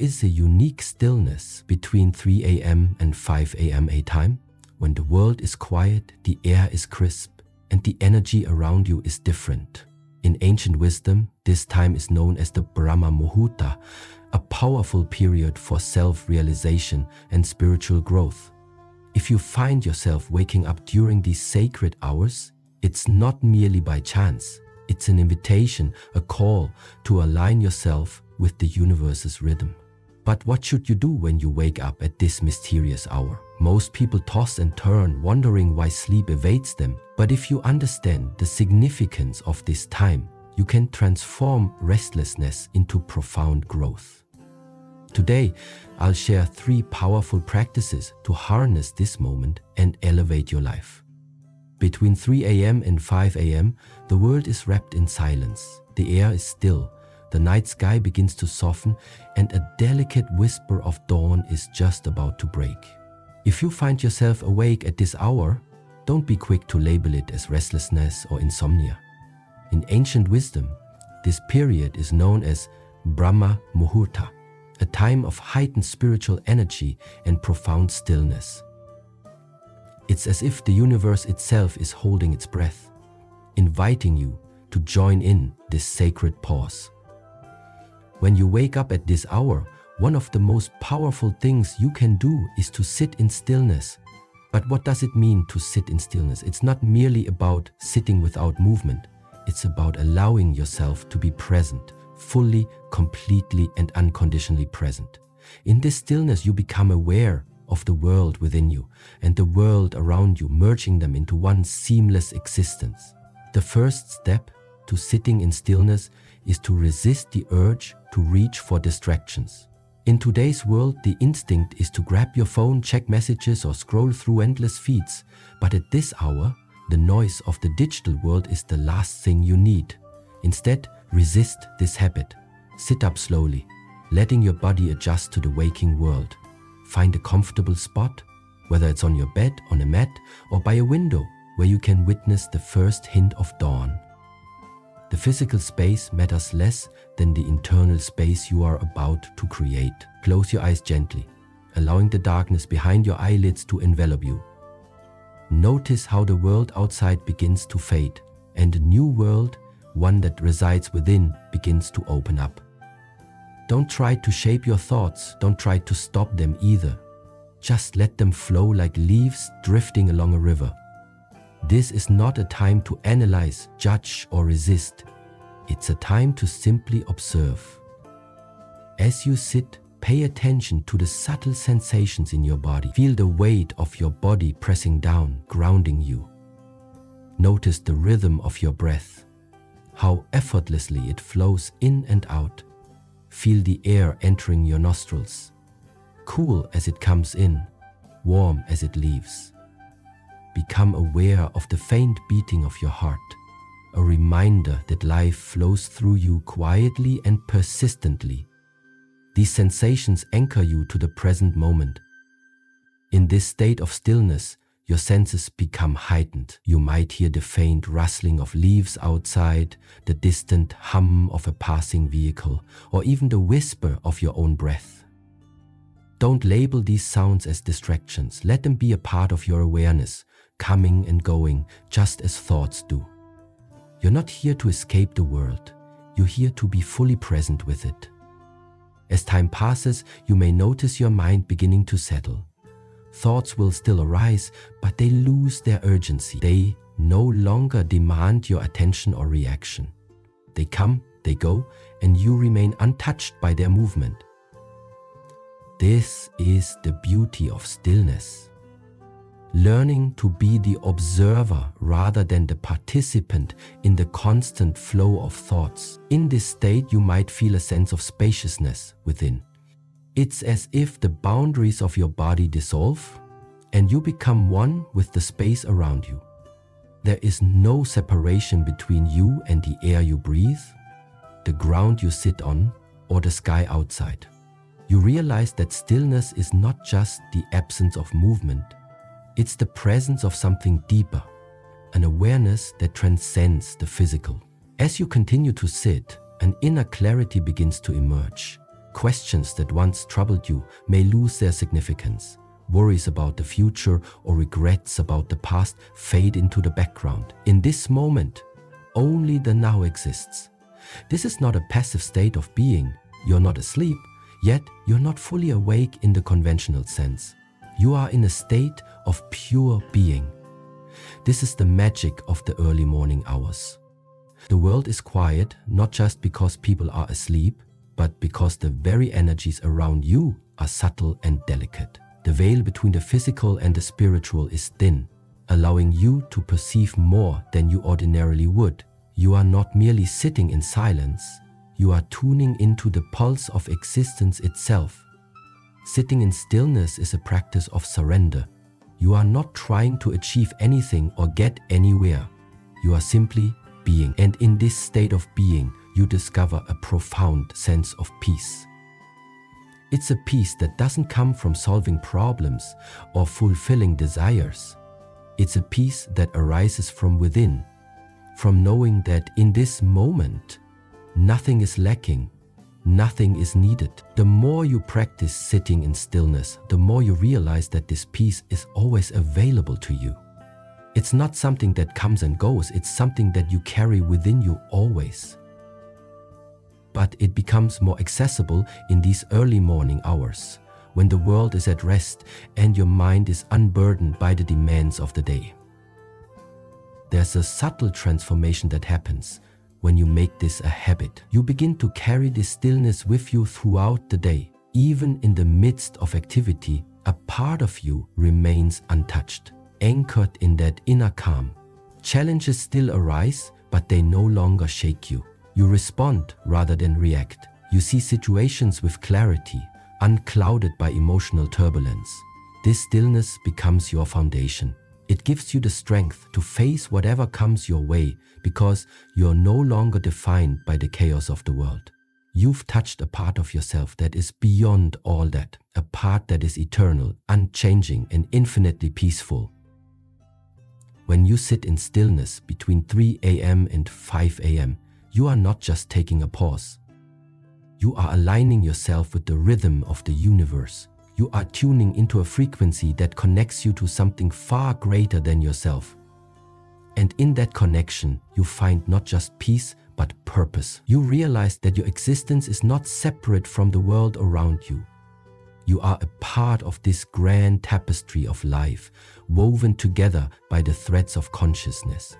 is a unique stillness between 3 a.m. and 5 a.m. a time. When the world is quiet, the air is crisp, and the energy around you is different. In ancient wisdom, this time is known as the Brahma Muhurta, a powerful period for self-realization and spiritual growth. If you find yourself waking up during these sacred hours, it's not merely by chance. It's an invitation, a call to align yourself with the universe's rhythm. But what should you do when you wake up at this mysterious hour? Most people toss and turn, wondering why sleep evades them. But if you understand the significance of this time, you can transform restlessness into profound growth. Today, I'll share 3 powerful practices to harness this moment and elevate your life. Between 3 a.m. and 5 a.m., the world is wrapped in silence. The air is still, the night sky begins to soften, and a delicate whisper of dawn is just about to break. If you find yourself awake at this hour, don't be quick to label it as restlessness or insomnia. In ancient wisdom, this period is known as Brahma Muhurta, a time of heightened spiritual energy and profound stillness. It's as if the universe itself is holding its breath, inviting you to join in this sacred pause. When you wake up at this hour, one of the most powerful things you can do is to sit in stillness. But what does it mean to sit in stillness? It's not merely about sitting without movement. It's about allowing yourself to be present, fully, completely, and unconditionally present. In this stillness, you become aware of the world within you and the world around you, merging them into one seamless existence. The first step to sitting in stillness is to resist the urge to reach for distractions. In today's world, the instinct is to grab your phone, check messages, or scroll through endless feeds. But at this hour, the noise of the digital world is the last thing you need. Instead, resist this habit. Sit up slowly, letting your body adjust to the waking world. Find a comfortable spot, whether it's on your bed, on a mat, or by a window where you can witness the first hint of dawn. The physical space matters less than the internal space you are about to create. Close your eyes gently, allowing the darkness behind your eyelids to envelop you. Notice how the world outside begins to fade, and a new world, one that resides within, begins to open up. Don't try to shape your thoughts, don't try to stop them either. Just let them flow like leaves drifting along a river. This is not a time to analyze, judge, or resist. It's a time to simply observe. As you sit, pay attention to the subtle sensations in your body. Feel the weight of your body pressing down, grounding you. Notice the rhythm of your breath, how effortlessly it flows in and out. Feel the air entering your nostrils, cool as it comes in, warm as it leaves. Become aware of the faint beating of your heart, a reminder that life flows through you quietly and persistently. These sensations anchor you to the present moment. In this state of stillness, your senses become heightened. You might hear the faint rustling of leaves outside, the distant hum of a passing vehicle, or even the whisper of your own breath. Don't label these sounds as distractions. Let them be a part of your awareness, coming and going, just as thoughts do. You're not here to escape the world. You're here to be fully present with it. As time passes, you may notice your mind beginning to settle. Thoughts will still arise, but they lose their urgency. They no longer demand your attention or reaction. They come, they go, and you remain untouched by their movement. This is the beauty of stillness. Learning to be the observer rather than the participant in the constant flow of thoughts. In this state, you might feel a sense of spaciousness within. It's as if the boundaries of your body dissolve and you become one with the space around you. There is no separation between you and the air you breathe, the ground you sit on, or the sky outside. You realize that stillness is not just the absence of movement. It's the presence of something deeper, an awareness that transcends the physical. As you continue to sit, an inner clarity begins to emerge. Questions that once troubled you may lose their significance. Worries about the future or regrets about the past fade into the background. In this moment, only the now exists. This is not a passive state of being. You're not asleep, yet you're not fully awake in the conventional sense. You are in a state of pure being. This is the magic of the early morning hours. The world is quiet not just because people are asleep, but because the very energies around you are subtle and delicate. The veil between the physical and the spiritual is thin, allowing you to perceive more than you ordinarily would. You are not merely sitting in silence, you are tuning into the pulse of existence itself. Sitting in stillness is a practice of surrender. You are not trying to achieve anything or get anywhere. You are simply being, and in this state of being, you discover a profound sense of peace. It's a peace that doesn't come from solving problems or fulfilling desires. It's a peace that arises from within, from knowing that in this moment, nothing is lacking, nothing is needed. The more you practice sitting in stillness, the more you realize that this peace is always available to you. It's not something that comes and goes, it's something that you carry within you always. But it becomes more accessible in these early morning hours, when the world is at rest and your mind is unburdened by the demands of the day. There's a subtle transformation that happens when you make this a habit. You begin to carry this stillness with you throughout the day. Even in the midst of activity, a part of you remains untouched, anchored in that inner calm. Challenges still arise, but they no longer shake you. You respond rather than react. You see situations with clarity, unclouded by emotional turbulence. This stillness becomes your foundation. It gives you the strength to face whatever comes your way because you're no longer defined by the chaos of the world. You've touched a part of yourself that is beyond all that, a part that is eternal, unchanging, and infinitely peaceful. When you sit in stillness between 3 a.m. and 5 a.m., you are not just taking a pause. You are aligning yourself with the rhythm of the universe. You are tuning into a frequency that connects you to something far greater than yourself. And in that connection, you find not just peace, but purpose. You realize that your existence is not separate from the world around you. You are a part of this grand tapestry of life, woven together by the threads of consciousness.